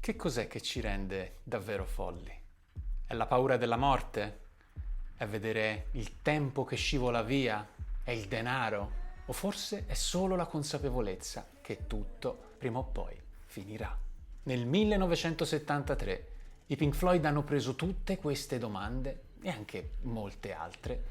Che cos'è che ci rende davvero folli? È la paura della morte? È vedere il tempo che scivola via? È il denaro? O forse è solo la consapevolezza che tutto, prima o poi, finirà? Nel 1973 i Pink Floyd hanno preso tutte queste domande e anche molte altre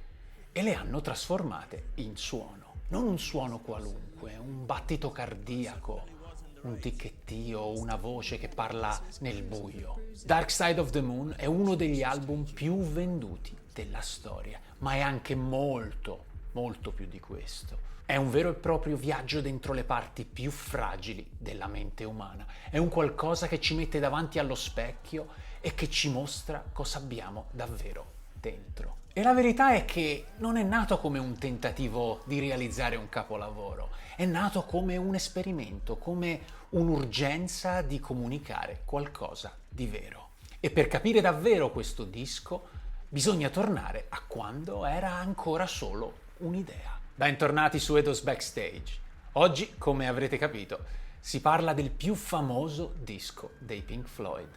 e le hanno trasformate in suono. Non un suono qualunque, un battito cardiaco, un ticchettio, una voce che parla nel buio. Dark Side of the Moon è uno degli album più venduti della storia, ma è anche molto, molto più di questo. È un vero e proprio viaggio dentro le parti più fragili della mente umana. È un qualcosa che ci mette davanti allo specchio e che ci mostra cosa abbiamo davvero dentro. E la verità è che non è nato come un tentativo di realizzare un capolavoro, è nato come un esperimento, come un'urgenza di comunicare qualcosa di vero. E per capire davvero questo disco bisogna tornare a quando era ancora solo un'idea. Bentornati su Edos Backstage. Oggi, come avrete capito, si parla del più famoso disco dei Pink Floyd,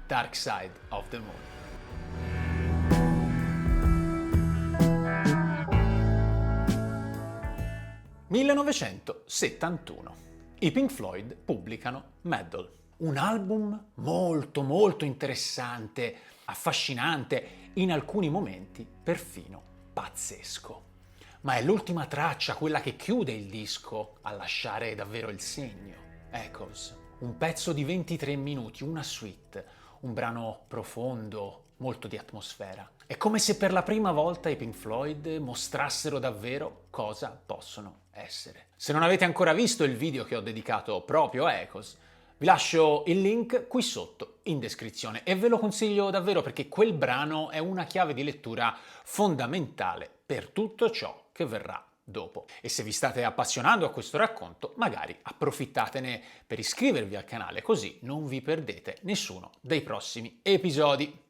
Dark Side of the Moon. 1971. I Pink Floyd pubblicano Meddle, un album molto molto interessante, affascinante, in alcuni momenti perfino pazzesco. Ma è l'ultima traccia, quella che chiude il disco, a lasciare davvero il segno. Echoes, un pezzo di 23 minuti, una suite, un brano profondo, molto di atmosfera. È come se per la prima volta i Pink Floyd mostrassero davvero cosa possono essere. Se non avete ancora visto il video che ho dedicato proprio a Echoes, vi lascio il link qui sotto in descrizione e ve lo consiglio davvero perché quel brano è una chiave di lettura fondamentale per tutto ciò che verrà dopo. E se vi state appassionando a questo racconto, magari approfittatene per iscrivervi al canale, così non vi perdete nessuno dei prossimi episodi.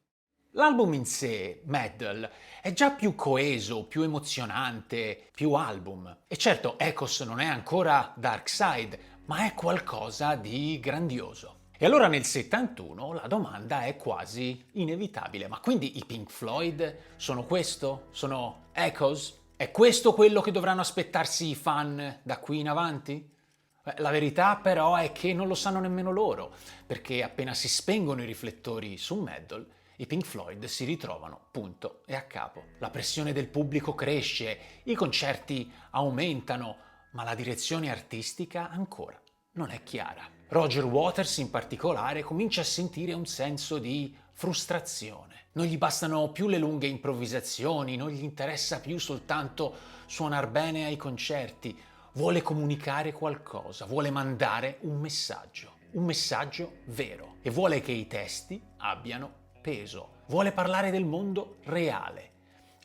L'album in sé, Meddle, è già più coeso, più emozionante, più album. E certo, Echoes non è ancora Dark Side, ma è qualcosa di grandioso. E allora nel 71 la domanda è quasi inevitabile, ma quindi i Pink Floyd sono questo? Sono Echoes? È questo quello che dovranno aspettarsi i fan da qui in avanti? La verità però è che non lo sanno nemmeno loro, perché appena si spengono i riflettori su Meddle, i Pink Floyd si ritrovano punto e a capo. La pressione del pubblico cresce, i concerti aumentano, ma la direzione artistica ancora non è chiara. Roger Waters in particolare comincia a sentire un senso di frustrazione. Non gli bastano più le lunghe improvvisazioni, non gli interessa più soltanto suonar bene ai concerti, vuole comunicare qualcosa, vuole mandare un messaggio vero e vuole che i testi abbiano peso, vuole parlare del mondo reale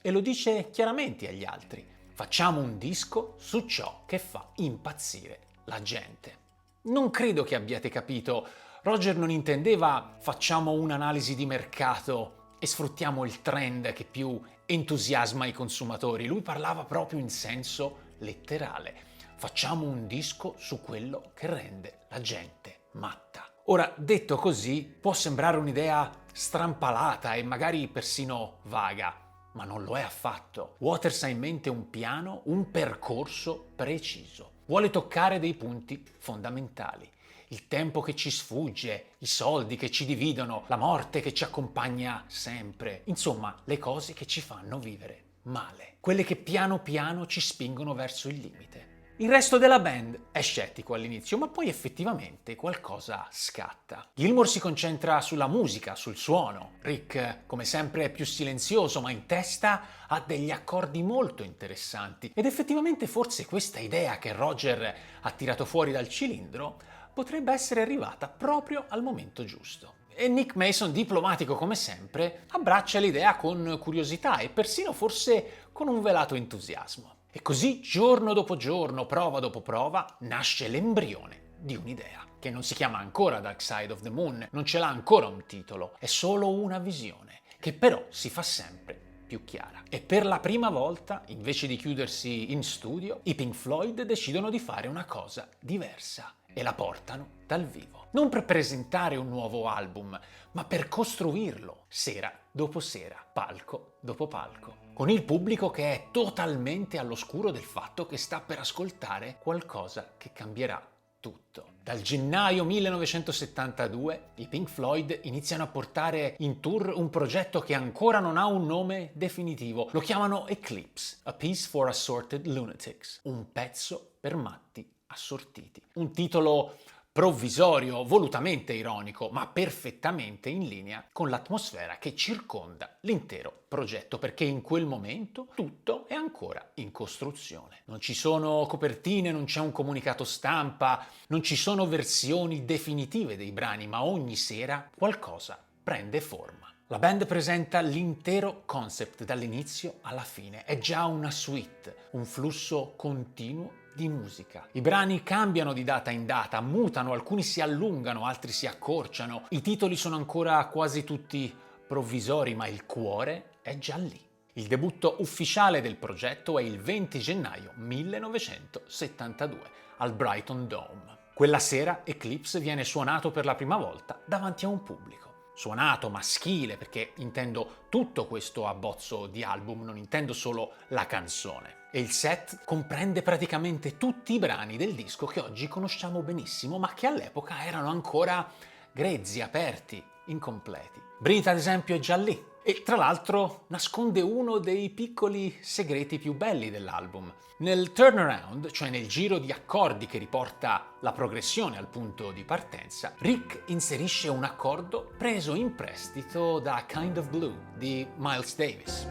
e lo dice chiaramente agli altri. Facciamo un disco su ciò che fa impazzire la gente. Non credo che abbiate capito, Roger non intendeva facciamo un'analisi di mercato e sfruttiamo il trend che più entusiasma i consumatori, lui parlava proprio in senso letterale. Facciamo un disco su quello che rende la gente matta. Ora, detto così, può sembrare un'idea strampalata e magari persino vaga, ma non lo è affatto. Waters ha in mente un piano, un percorso preciso. Vuole toccare dei punti fondamentali. Il tempo che ci sfugge, i soldi che ci dividono, la morte che ci accompagna sempre. Insomma, le cose che ci fanno vivere male. Quelle che piano piano ci spingono verso il limite. Il resto della band è scettico all'inizio, ma poi effettivamente qualcosa scatta. Gilmour si concentra sulla musica, sul suono. Rick, come sempre, è più silenzioso, ma in testa ha degli accordi molto interessanti. Ed effettivamente forse questa idea che Roger ha tirato fuori dal cilindro potrebbe essere arrivata proprio al momento giusto. E Nick Mason, diplomatico come sempre, abbraccia l'idea con curiosità e persino forse con un velato entusiasmo. E così, giorno dopo giorno, prova dopo prova, nasce l'embrione di un'idea, che non si chiama ancora Dark Side of the Moon, non ce l'ha ancora un titolo, è solo una visione, che però si fa sempre più chiara. E per la prima volta, invece di chiudersi in studio, i Pink Floyd decidono di fare una cosa diversa e la portano dal vivo. non per presentare un nuovo album, ma per costruirlo, sera dopo sera, palco dopo palco, con il pubblico che è totalmente all'oscuro del fatto che sta per ascoltare qualcosa che cambierà tutto. Dal gennaio 1972 i Pink Floyd iniziano a portare in tour un progetto che ancora non ha un nome definitivo. Lo chiamano Eclipse, A Piece for Assorted Lunatics, un pezzo per matti assortiti. Un titolo provvisorio, volutamente ironico, ma perfettamente in linea con l'atmosfera che circonda l'intero progetto, perché in quel momento tutto è ancora in costruzione. Non ci sono copertine, non c'è un comunicato stampa, non ci sono versioni definitive dei brani, ma ogni sera qualcosa prende forma. La band presenta l'intero concept dall'inizio alla fine. È già una suite, un flusso continuo di musica. I brani cambiano di data in data, mutano, alcuni si allungano, altri si accorciano. I titoli sono ancora quasi tutti provvisori, ma il cuore è già lì. Il debutto ufficiale del progetto è il 20 gennaio 1972 al Brighton Dome. Quella sera Eclipse viene suonato per la prima volta davanti a un pubblico. Suonato maschile, perché intendo tutto questo abbozzo di album, non intendo solo la canzone. E il set comprende praticamente tutti i brani del disco che oggi conosciamo benissimo, ma che all'epoca erano ancora grezzi, aperti, incompleti. Brit, ad esempio, è già lì. E tra l'altro nasconde uno dei piccoli segreti più belli dell'album. Nel turnaround, cioè nel giro di accordi che riporta la progressione al punto di partenza, Rick inserisce un accordo preso in prestito da Kind of Blue di Miles Davis.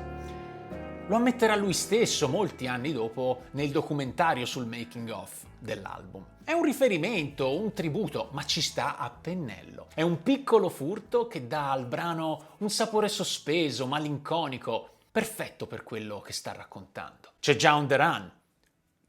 Lo ammetterà lui stesso molti anni dopo nel documentario sul making of dell'album. È un riferimento, un tributo, ma ci sta a pennello. È un piccolo furto che dà al brano un sapore sospeso, malinconico, perfetto per quello che sta raccontando. C'è già On the Run,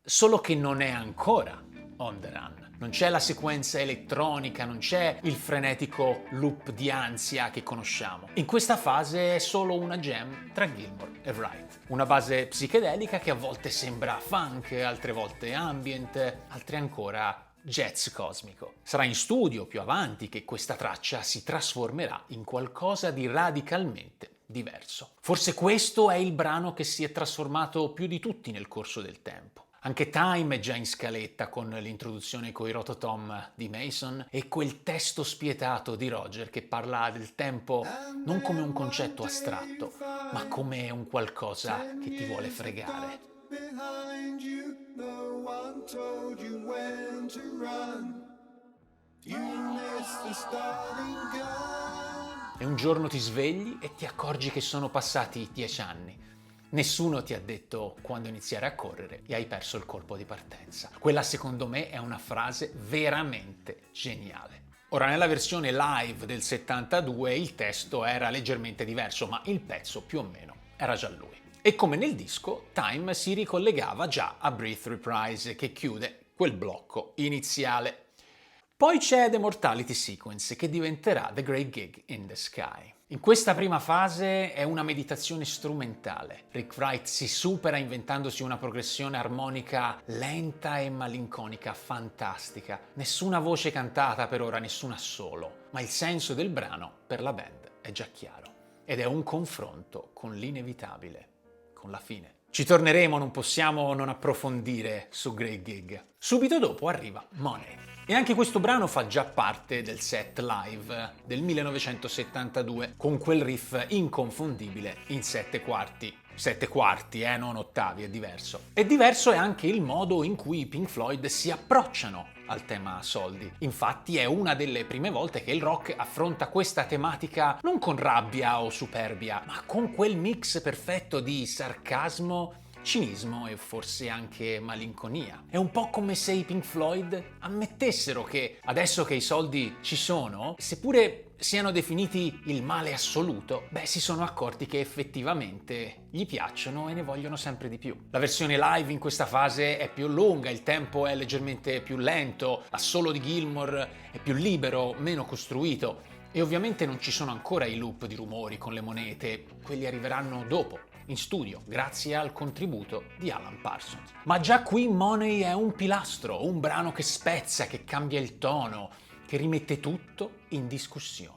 solo che non è ancora On the Run. Non c'è la sequenza elettronica, non c'è il frenetico loop di ansia che conosciamo. In questa fase è solo una jam tra Gilmour e Wright. Una base psichedelica che a volte sembra funk, altre volte ambient, altre ancora jazz cosmico. Sarà in studio più avanti che questa traccia si trasformerà in qualcosa di radicalmente diverso. Forse questo è il brano che si è trasformato più di tutti nel corso del tempo. Anche Time è già in scaletta con l'introduzione coi rototom di Mason e quel testo spietato di Roger che parla del tempo non come un concetto astratto, ma come un qualcosa che ti vuole fregare. E un giorno ti svegli e ti accorgi che sono passati 10 anni. Nessuno ti ha detto quando iniziare a correre e hai perso il colpo di partenza. Quella secondo me è una frase veramente geniale. Ora, nella versione live del 72 il testo era leggermente diverso, ma il pezzo più o meno era già lui. E come nel disco, Time si ricollegava già a Breathe Reprise che chiude quel blocco iniziale. Poi c'è The Mortality Sequence che diventerà The Great Gig in the Sky. In questa prima fase è una meditazione strumentale. Rick Wright si supera inventandosi una progressione armonica lenta e malinconica, fantastica. Nessuna voce cantata per ora, nessun assolo, ma il senso del brano per la band è già chiaro. Ed è un confronto con l'inevitabile, con la fine. Ci torneremo, non possiamo non approfondire su Great Gig. Subito dopo arriva Money. E anche questo brano fa già parte del set live del 1972, con quel riff inconfondibile in 7/4. 7/4, non ottavi, è diverso. E diverso è anche il modo in cui i Pink Floyd si approcciano al tema soldi. Infatti è una delle prime volte che il rock affronta questa tematica non con rabbia o superbia, ma con quel mix perfetto di sarcasmo, cinismo e forse anche malinconia. È un po' come se i Pink Floyd ammettessero che adesso che i soldi ci sono, seppure siano definiti il male assoluto, si sono accorti che effettivamente gli piacciono e ne vogliono sempre di più. La versione live in questa fase è più lunga, il tempo è leggermente più lento, l'assolo di Gilmour è più libero, meno costruito e ovviamente non ci sono ancora i loop di rumori con le monete, quelli arriveranno dopo, in studio, grazie al contributo di Alan Parsons. Ma già qui Money è un pilastro, un brano che spezza, che cambia il tono, che rimette tutto in discussione.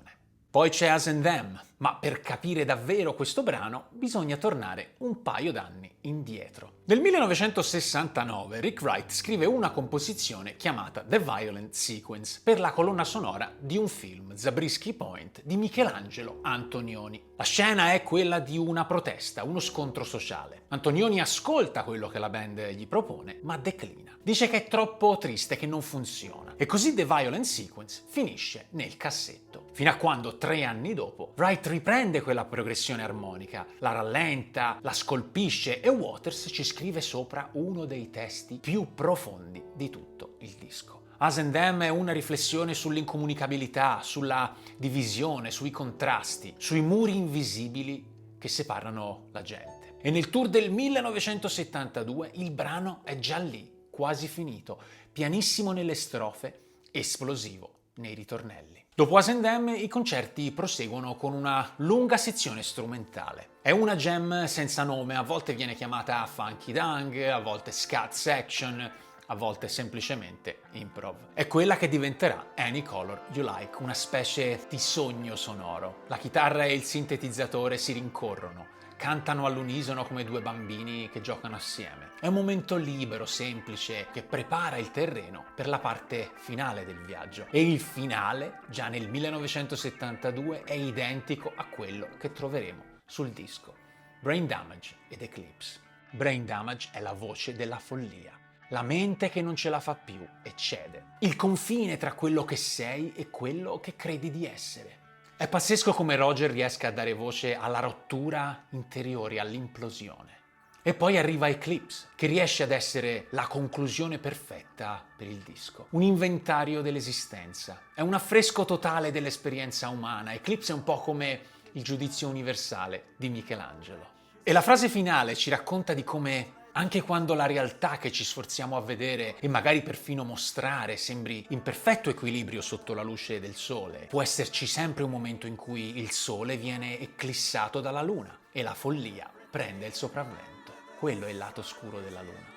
Poi c'è Us and Them, ma per capire davvero questo brano bisogna tornare un paio d'anni indietro. Nel 1969 Rick Wright scrive una composizione chiamata The Violent Sequence per la colonna sonora di un film, Zabriskie Point, di Michelangelo Antonioni. La scena è quella di una protesta, uno scontro sociale. Antonioni ascolta quello che la band gli propone, ma declina. Dice che è troppo triste, che non funziona. E così The Violent Sequence finisce nel cassetto. Fino a quando, 3 anni dopo, Wright riprende quella progressione armonica, la rallenta, la scolpisce e Waters ci scrive sopra uno dei testi più profondi di tutto il disco. Us and Them è una riflessione sull'incomunicabilità, sulla divisione, sui contrasti, sui muri invisibili che separano la gente. E nel tour del 1972 il brano è già lì, quasi finito, pianissimo nelle strofe, esplosivo nei ritornelli. Dopo Us and Them i concerti proseguono con una lunga sezione strumentale. È una jam senza nome, a volte viene chiamata Funky Dung, a volte Scat Section, a volte semplicemente improv. È quella che diventerà Any Color You Like, una specie di sogno sonoro. La chitarra e il sintetizzatore si rincorrono, cantano all'unisono come due bambini che giocano assieme. È un momento libero, semplice, che prepara il terreno per la parte finale del viaggio. E il finale, già nel 1972, è identico a quello che troveremo sul disco. Brain Damage ed Eclipse. Brain Damage è la voce della follia. La mente che non ce la fa più e cede. Il confine tra quello che sei e quello che credi di essere. È pazzesco come Roger riesca a dare voce alla rottura interiore, all'implosione. E poi arriva Eclipse, che riesce ad essere la conclusione perfetta per il disco. Un inventario dell'esistenza. È un affresco totale dell'esperienza umana. Eclipse è un po' come il giudizio universale di Michelangelo. E la frase finale ci racconta di come anche quando la realtà che ci sforziamo a vedere e magari perfino mostrare sembri in perfetto equilibrio sotto la luce del sole, può esserci sempre un momento in cui il sole viene eclissato dalla luna e la follia prende il sopravvento. Quello è il lato scuro della luna.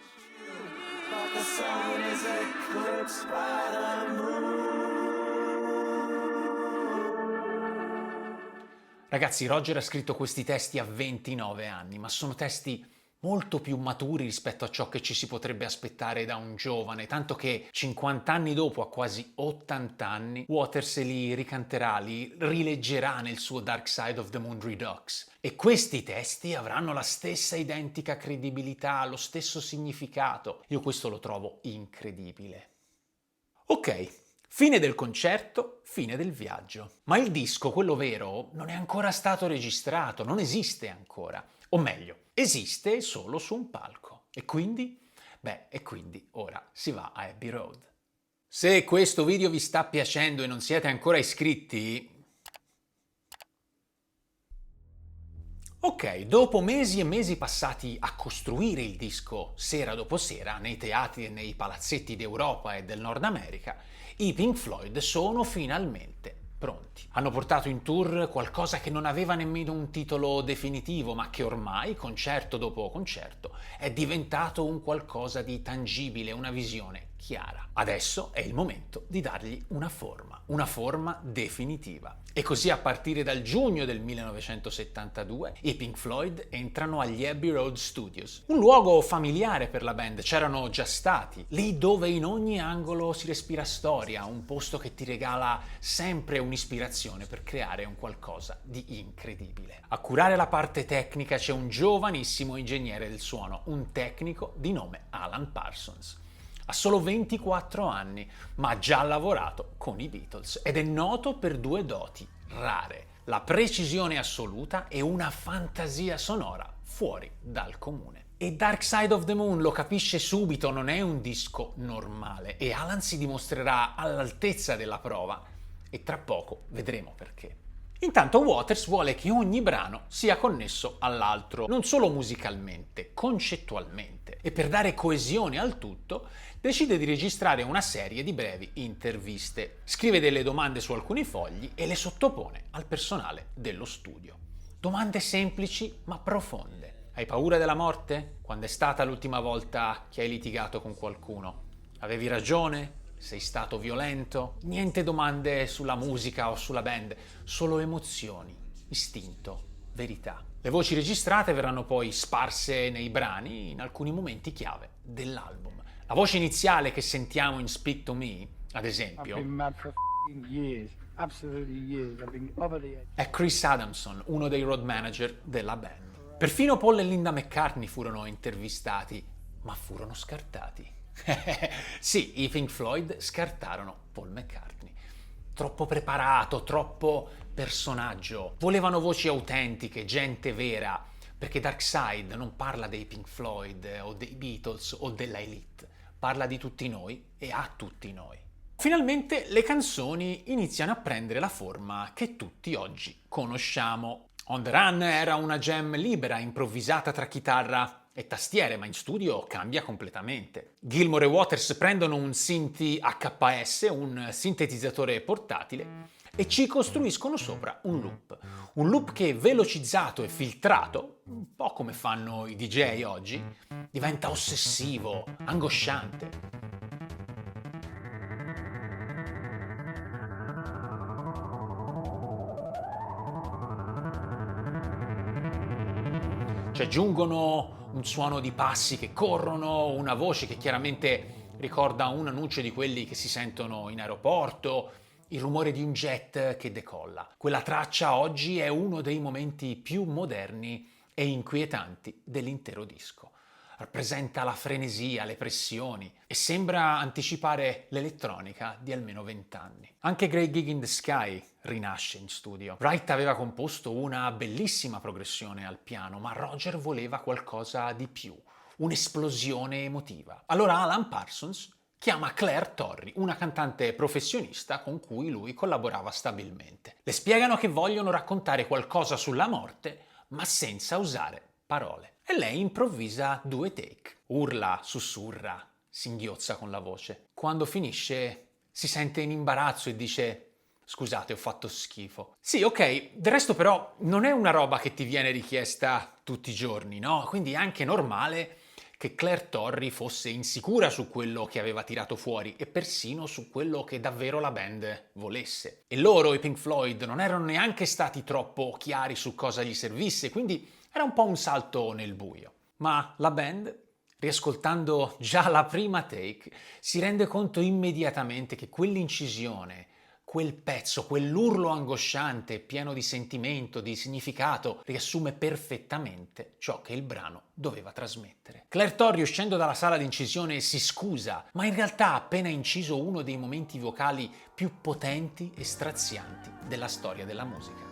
Ragazzi, Roger ha scritto questi testi a 29 anni, ma sono testi molto più maturi rispetto a ciò che ci si potrebbe aspettare da un giovane, tanto che 50 anni dopo, a quasi 80 anni, Waters li ricanterà, li rileggerà nel suo Dark Side of the Moon Redux. E questi testi avranno la stessa identica credibilità, lo stesso significato. Io questo lo trovo incredibile. Ok, fine del concerto, fine del viaggio. Ma il disco, quello vero, non è ancora stato registrato, non esiste ancora. O meglio, esiste solo su un palco. E quindi? E quindi ora si va a Abbey Road. Se questo video vi sta piacendo e non siete ancora iscritti, ok, dopo mesi e mesi passati a costruire il disco sera dopo sera nei teatri e nei palazzetti d'Europa e del Nord America, i Pink Floyd sono finalmente pronti. Hanno portato in tour qualcosa che non aveva nemmeno un titolo definitivo, ma che ormai, concerto dopo concerto, è diventato un qualcosa di tangibile, una visione chiara. Adesso è il momento di dargli una forma definitiva. E così a partire dal giugno del 1972 i Pink Floyd entrano agli Abbey Road Studios, un luogo familiare per la band, c'erano già stati, lì dove in ogni angolo si respira storia, un posto che ti regala sempre un'ispirazione per creare un qualcosa di incredibile. A curare la parte tecnica c'è un giovanissimo ingegnere del suono, un tecnico di nome Alan Parsons. Ha solo 24 anni, ma ha già lavorato con i Beatles ed è noto per 2 doti rare: la precisione assoluta e una fantasia sonora fuori dal comune. E Dark Side of the Moon lo capisce subito, non è un disco normale e Alan si dimostrerà all'altezza della prova e tra poco vedremo perché. Intanto Waters vuole che ogni brano sia connesso all'altro, non solo musicalmente, concettualmente. E per dare coesione al tutto, decide di registrare una serie di brevi interviste. Scrive delle domande su alcuni fogli e le sottopone al personale dello studio. Domande semplici ma profonde. Hai paura della morte? Quando è stata l'ultima volta che hai litigato con qualcuno? Avevi ragione? Sei stato violento? Niente domande sulla musica o sulla band, solo emozioni, istinto, verità. Le voci registrate verranno poi sparse nei brani in alcuni momenti chiave dell'album. La voce iniziale che sentiamo in Speak to Me, ad esempio, è Chris Adamson, uno dei road manager della band. Perfino Paul e Linda McCartney furono intervistati, ma furono scartati. Sì, i Pink Floyd scartarono Paul McCartney. Troppo preparato, troppo personaggio. Volevano voci autentiche, gente vera, perché Dark Side non parla dei Pink Floyd o dei Beatles o della Elite, parla di tutti noi e a tutti noi. Finalmente le canzoni iniziano a prendere la forma che tutti oggi conosciamo. On the Run era una jam libera, improvvisata tra chitarra e tastiere, ma in studio cambia completamente. Gilmour e Waters prendono un synth HPS, un sintetizzatore portatile, e ci costruiscono sopra un loop che velocizzato e filtrato, un po' come fanno i DJ oggi, diventa ossessivo, angosciante. Ci aggiungono un suono di passi che corrono, una voce che chiaramente ricorda un annuncio di quelli che si sentono in aeroporto, il rumore di un jet che decolla. Quella traccia oggi è uno dei momenti più moderni e inquietanti dell'intero disco. Rappresenta la frenesia, le pressioni e sembra anticipare l'elettronica di almeno 20 anni. Anche Great Gig in the Sky rinasce in studio. Wright aveva composto una bellissima progressione al piano, ma Roger voleva qualcosa di più, un'esplosione emotiva. Allora Alan Parsons chiama Claire Torrey, una cantante professionista con cui lui collaborava stabilmente. Le spiegano che vogliono raccontare qualcosa sulla morte, ma senza usare parole. E lei improvvisa 2 take. Urla, sussurra, singhiozza con la voce. Quando finisce si sente in imbarazzo e dice: scusate, ho fatto schifo. Sì, ok, del resto però non è una roba che ti viene richiesta tutti i giorni, no? Quindi è anche normale che Claire Torrey fosse insicura su quello che aveva tirato fuori e persino su quello che davvero la band volesse. E loro, i Pink Floyd, non erano neanche stati troppo chiari su cosa gli servisse, quindi era un po' un salto nel buio. Ma la band, riascoltando già la prima take, si rende conto immediatamente che quell'incisione, quel pezzo, quell'urlo angosciante, pieno di sentimento, di significato, riassume perfettamente ciò che il brano doveva trasmettere. Claire Torrey, uscendo dalla sala di incisione, si scusa, ma in realtà ha appena inciso uno dei momenti vocali più potenti e strazianti della storia della musica.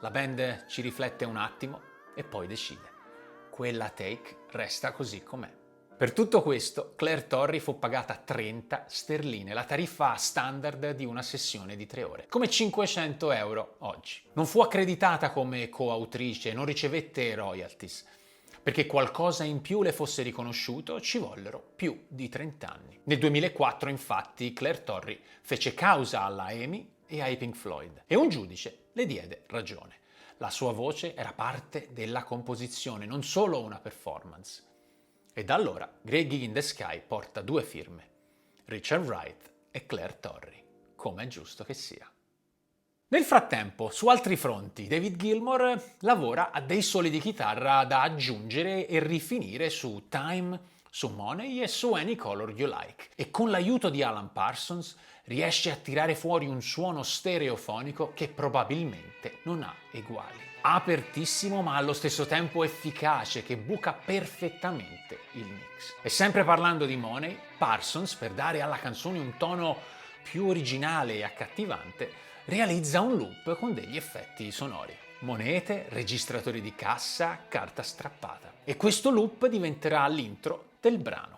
La band ci riflette un attimo e poi decide. Quella take resta così com'è. Per tutto questo, Claire Torrey fu pagata 30 sterline, la tariffa standard di una sessione di 3 ore, come 500 euro oggi. Non fu accreditata come coautrice, non ricevette royalties. Perché qualcosa in più le fosse riconosciuto ci vollero più di 30 anni. Nel 2004, infatti, Claire Torrey fece causa alla EMI e ai Pink Floyd e un giudice le diede ragione. La sua voce era parte della composizione, non solo una performance. E da allora Great Gig in the Sky porta 2 firme, Richard Wright e Claire Torrey, come è giusto che sia. Nel frattempo, su altri fronti, David Gilmour lavora a dei soli di chitarra da aggiungere e rifinire su Time, su Money e su Any Color You Like. E con l'aiuto di Alan Parsons riesce a tirare fuori un suono stereofonico che probabilmente non ha eguali. Apertissimo ma allo stesso tempo efficace, che buca perfettamente il mix. E sempre parlando di Money, Parsons, per dare alla canzone un tono più originale e accattivante, realizza un loop con degli effetti sonori. Monete, registratori di cassa, carta strappata. E questo loop diventerà l'intro del brano.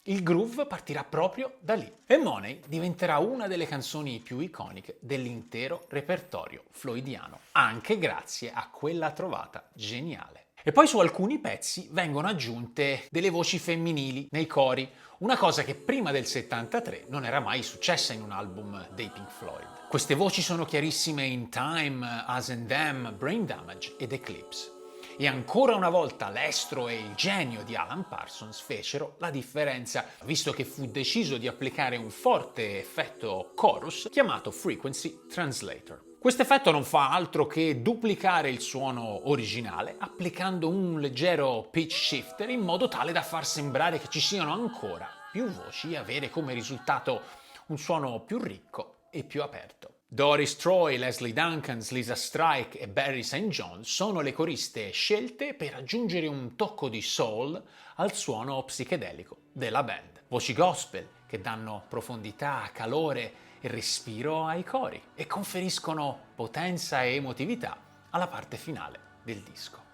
Il groove partirà proprio da lì e Money diventerà una delle canzoni più iconiche dell'intero repertorio floydiano, anche grazie a quella trovata geniale. E poi su alcuni pezzi vengono aggiunte delle voci femminili nei cori, una cosa che prima del 73 non era mai successa in un album dei Pink Floyd. Queste voci sono chiarissime in Time, Us and Them, Brain Damage ed Eclipse. E ancora una volta l'estro e il genio di Alan Parsons fecero la differenza, visto che fu deciso di applicare un forte effetto chorus chiamato Frequency Translator. Questo effetto non fa altro che duplicare il suono originale applicando un leggero pitch shifter in modo tale da far sembrare che ci siano ancora più voci e avere come risultato un suono più ricco e più aperto. Doris Troy, Leslie Duncan, Lisa Strike e Barry St. John sono le coriste scelte per aggiungere un tocco di soul al suono psichedelico della band. Voci gospel che danno profondità, calore e respiro ai cori e conferiscono potenza e emotività alla parte finale del disco.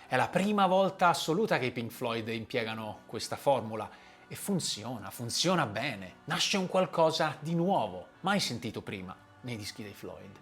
È la prima volta assoluta che i Pink Floyd impiegano questa formula e funziona bene. Nasce un qualcosa di nuovo, mai sentito prima nei dischi dei Floyd.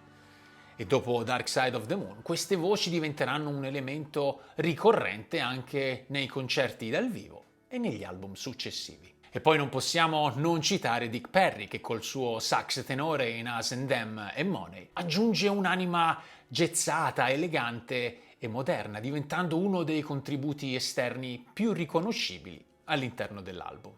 E dopo Dark Side of the Moon, queste voci diventeranno un elemento ricorrente anche nei concerti dal vivo e negli album successivi. E poi non possiamo non citare Dick Perry, che col suo sax tenore in Us and Them e Money aggiunge un'anima jazzata, elegante e moderna, diventando uno dei contributi esterni più riconoscibili all'interno dell'album.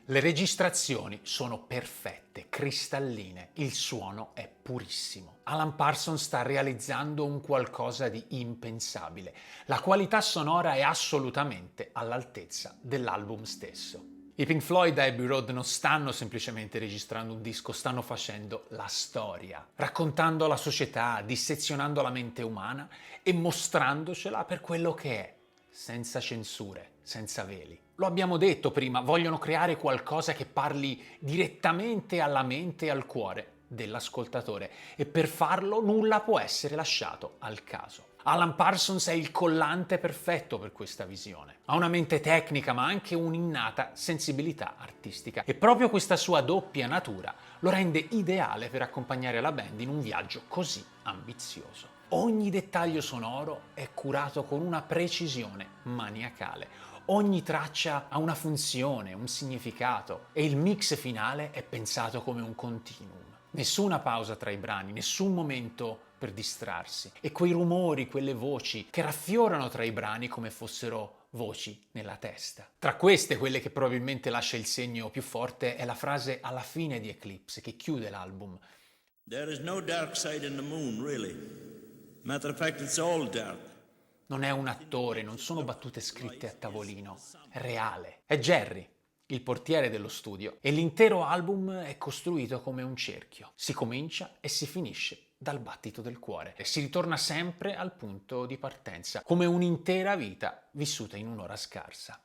Le registrazioni sono perfette, cristalline, il suono è purissimo. Alan Parsons sta realizzando un qualcosa di impensabile. La qualità sonora è assolutamente all'altezza dell'album stesso. I Pink Floyd a Abbey Road non stanno semplicemente registrando un disco, stanno facendo la storia, raccontando la società, dissezionando la mente umana e mostrandocela per quello che è, senza censure, senza veli. Lo abbiamo detto prima, vogliono creare qualcosa che parli direttamente alla mente e al cuore dell'ascoltatore e per farlo nulla può essere lasciato al caso. Alan Parsons è il collante perfetto per questa visione. Ha una mente tecnica ma anche un'innata sensibilità artistica e proprio questa sua doppia natura lo rende ideale per accompagnare la band in un viaggio così ambizioso. Ogni dettaglio sonoro è curato con una precisione maniacale. Ogni traccia ha una funzione, un significato e il mix finale è pensato come un continuum. Nessuna pausa tra i brani, nessun momento per distrarsi. E quei rumori, quelle voci che raffiorano tra i brani come fossero voci nella testa. Tra queste, quelle che probabilmente lascia il segno più forte è la frase alla fine di Eclipse che chiude l'album. There is no dark side in the moon, really. Matter of fact, it's all dark. Non è un attore, non sono battute scritte a tavolino, è reale. È Jerry, il portiere dello studio, e l'intero album è costruito come un cerchio. Si comincia e si finisce dal battito del cuore e si ritorna sempre al punto di partenza, come un'intera vita vissuta in un'ora scarsa.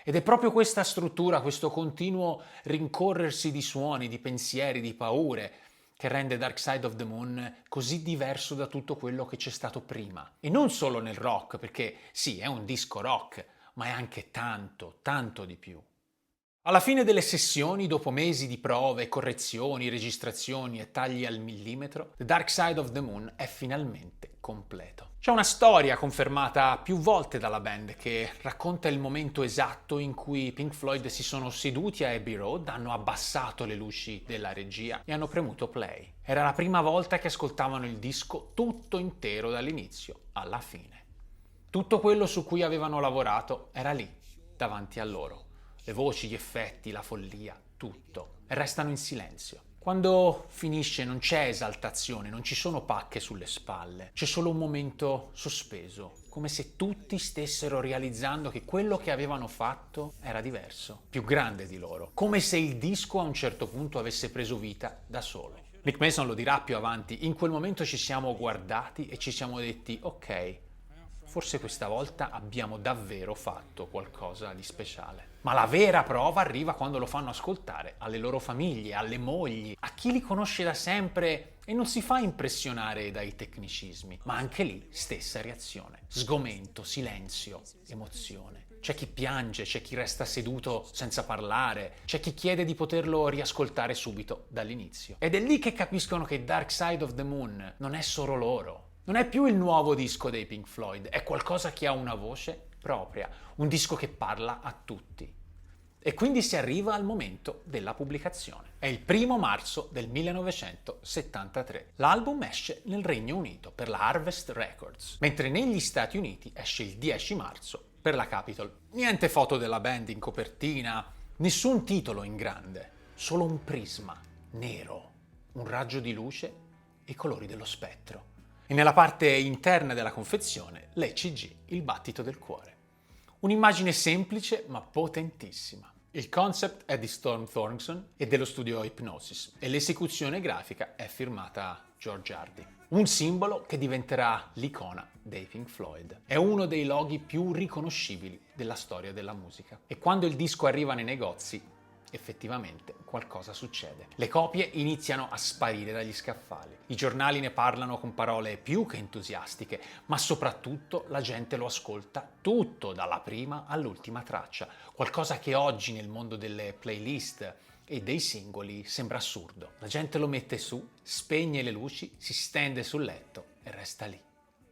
Ed è proprio questa struttura, questo continuo rincorrersi di suoni, di pensieri, di paure, che rende Dark Side of the Moon così diverso da tutto quello che c'è stato prima. E non solo nel rock, perché sì, è un disco rock, ma è anche tanto, tanto di più. Alla fine delle sessioni, dopo mesi di prove, correzioni, registrazioni e tagli al millimetro, The Dark Side of the Moon è finalmente completo. C'è una storia confermata più volte dalla band che racconta il momento esatto in cui Pink Floyd si sono seduti a Abbey Road, hanno abbassato le luci della regia e hanno premuto play. Era la prima volta che ascoltavano il disco tutto intero dall'inizio alla fine. Tutto quello su cui avevano lavorato era lì, davanti a loro. Le voci, gli effetti, la follia, tutto. E restano in silenzio. Quando finisce non c'è esaltazione, non ci sono pacche sulle spalle, c'è solo un momento sospeso, come se tutti stessero realizzando che quello che avevano fatto era diverso, più grande di loro, come se il disco a un certo punto avesse preso vita da solo. Nick Mason lo dirà più avanti, in quel momento ci siamo guardati e ci siamo detti ok, forse questa volta abbiamo davvero fatto qualcosa di speciale. Ma la vera prova arriva quando lo fanno ascoltare alle loro famiglie, alle mogli, a chi li conosce da sempre e non si fa impressionare dai tecnicismi. Ma anche lì stessa reazione. Sgomento, silenzio, emozione. C'è chi piange, c'è chi resta seduto senza parlare, c'è chi chiede di poterlo riascoltare subito dall'inizio. Ed è lì che capiscono che Dark Side of the Moon non è solo loro. Non è più il nuovo disco dei Pink Floyd, è qualcosa che ha una voce propria, un disco che parla a tutti. E quindi si arriva al momento della pubblicazione. È il 1° marzo del 1973. L'album esce nel Regno Unito per la Harvest Records, mentre negli Stati Uniti esce il 10 marzo per la Capitol. Niente foto della band in copertina, nessun titolo in grande, solo un prisma nero, un raggio di luce e i colori dello spettro. E nella parte interna della confezione l'ECG, il battito del cuore. Un'immagine semplice ma potentissima. Il concept è di Storm Thornton e dello studio Hypnosis e l'esecuzione grafica è firmata George Hardy. Un simbolo che diventerà l'icona dei Pink Floyd. È uno dei loghi più riconoscibili della storia della musica. E quando il disco arriva nei negozi, effettivamente qualcosa succede. Le copie iniziano a sparire dagli scaffali. I giornali ne parlano con parole più che entusiastiche, ma soprattutto la gente lo ascolta tutto, dalla prima all'ultima traccia. Qualcosa che oggi nel mondo delle playlist e dei singoli sembra assurdo. La gente lo mette su, spegne le luci, si stende sul letto e resta lì,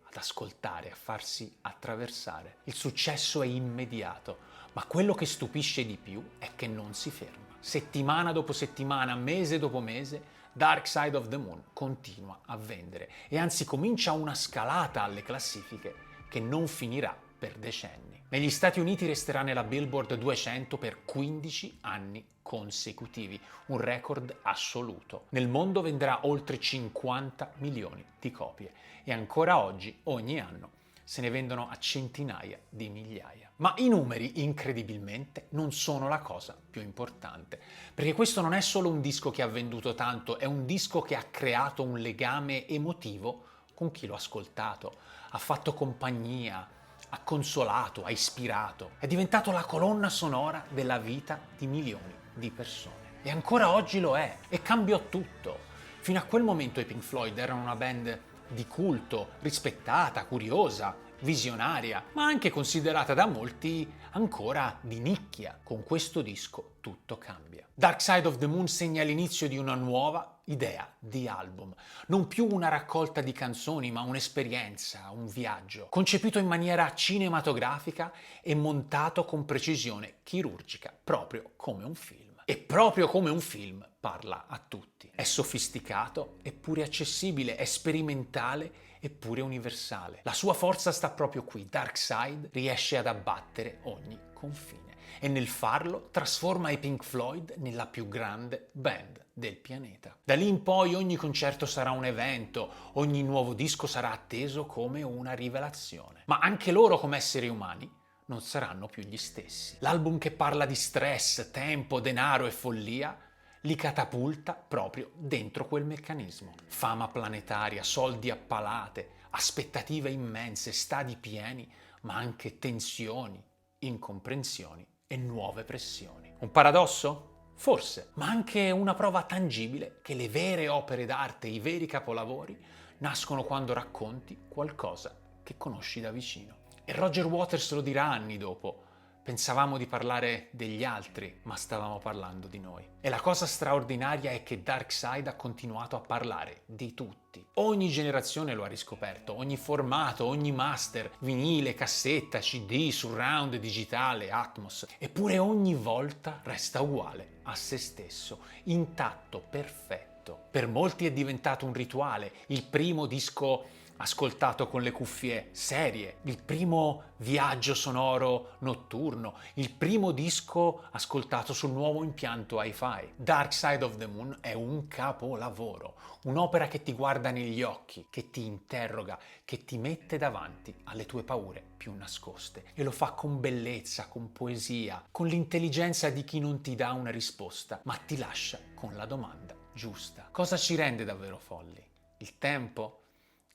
ad ascoltare, a farsi attraversare. Il successo è immediato. Ma quello che stupisce di più è che non si ferma. Settimana dopo settimana, mese dopo mese, Dark Side of the Moon continua a vendere e anzi comincia una scalata alle classifiche che non finirà per decenni. Negli Stati Uniti resterà nella Billboard 200 per 15 anni consecutivi, un record assoluto. Nel mondo venderà oltre 50 milioni di copie e ancora oggi, ogni anno, se ne vendono a centinaia di migliaia. Ma i numeri, incredibilmente, non sono la cosa più importante, perché questo non è solo un disco che ha venduto tanto, è un disco che ha creato un legame emotivo con chi lo ha ascoltato, ha fatto compagnia, ha consolato, ha ispirato, è diventato la colonna sonora della vita di milioni di persone. E ancora oggi lo è, e cambiò tutto. Fino a quel momento i Pink Floyd erano una band di culto, rispettata, curiosa, visionaria, ma anche considerata da molti ancora di nicchia. Con questo disco tutto cambia. Dark Side of the Moon segna l'inizio di una nuova idea di album, non più una raccolta di canzoni, ma un'esperienza, un viaggio, concepito in maniera cinematografica e montato con precisione chirurgica, proprio come un film. E proprio come un film parla a tutti. È sofisticato, eppure accessibile, è sperimentale, eppure universale. La sua forza sta proprio qui. Dark Side riesce ad abbattere ogni confine e nel farlo trasforma i Pink Floyd nella più grande band del pianeta. Da lì in poi ogni concerto sarà un evento, ogni nuovo disco sarà atteso come una rivelazione. Ma anche loro, come esseri umani, non saranno più gli stessi. L'album che parla di stress, tempo, denaro e follia li catapulta proprio dentro quel meccanismo. Fama planetaria, soldi a palate, aspettative immense, stadi pieni, ma anche tensioni, incomprensioni e nuove pressioni. Un paradosso? Forse, ma anche una prova tangibile che le vere opere d'arte, i veri capolavori, nascono quando racconti qualcosa che conosci da vicino. E Roger Waters lo dirà anni dopo. Pensavamo di parlare degli altri, ma stavamo parlando di noi. E la cosa straordinaria è che Dark Side ha continuato a parlare di tutti. Ogni generazione lo ha riscoperto, ogni formato, ogni master, vinile, cassetta, CD, surround, digitale, Atmos. Eppure ogni volta resta uguale a se stesso, intatto, perfetto. Per molti è diventato un rituale, il primo disco ascoltato con le cuffie serie, il primo viaggio sonoro notturno, il primo disco ascoltato sul nuovo impianto hi-fi. Dark Side of the Moon è un capolavoro, un'opera che ti guarda negli occhi, che ti interroga, che ti mette davanti alle tue paure più nascoste e lo fa con bellezza, con poesia, con l'intelligenza di chi non ti dà una risposta, ma ti lascia con la domanda giusta. Cosa ci rende davvero folli? Il tempo?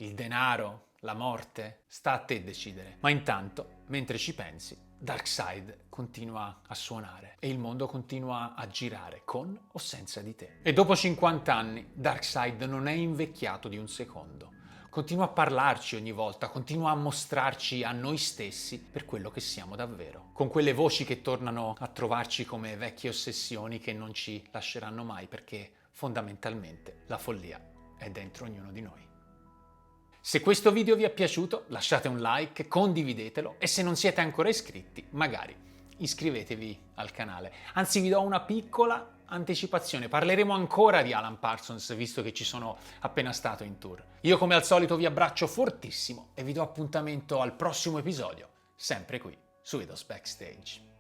Il denaro? La morte? Sta a te decidere. Ma intanto, mentre ci pensi, Dark Side continua a suonare e il mondo continua a girare con o senza di te. E dopo 50 anni, Dark Side non è invecchiato di un secondo. Continua a parlarci ogni volta, continua a mostrarci a noi stessi per quello che siamo davvero. Con quelle voci che tornano a trovarci come vecchie ossessioni che non ci lasceranno mai, perché fondamentalmente la follia è dentro ognuno di noi. Se questo video vi è piaciuto, lasciate un like, condividetelo e se non siete ancora iscritti, magari iscrivetevi al canale. Anzi, vi do una piccola anticipazione, parleremo ancora di Alan Parsons, visto che ci sono appena stato in tour. Io come al solito vi abbraccio fortissimo e vi do appuntamento al prossimo episodio, sempre qui su Eidos Backstage.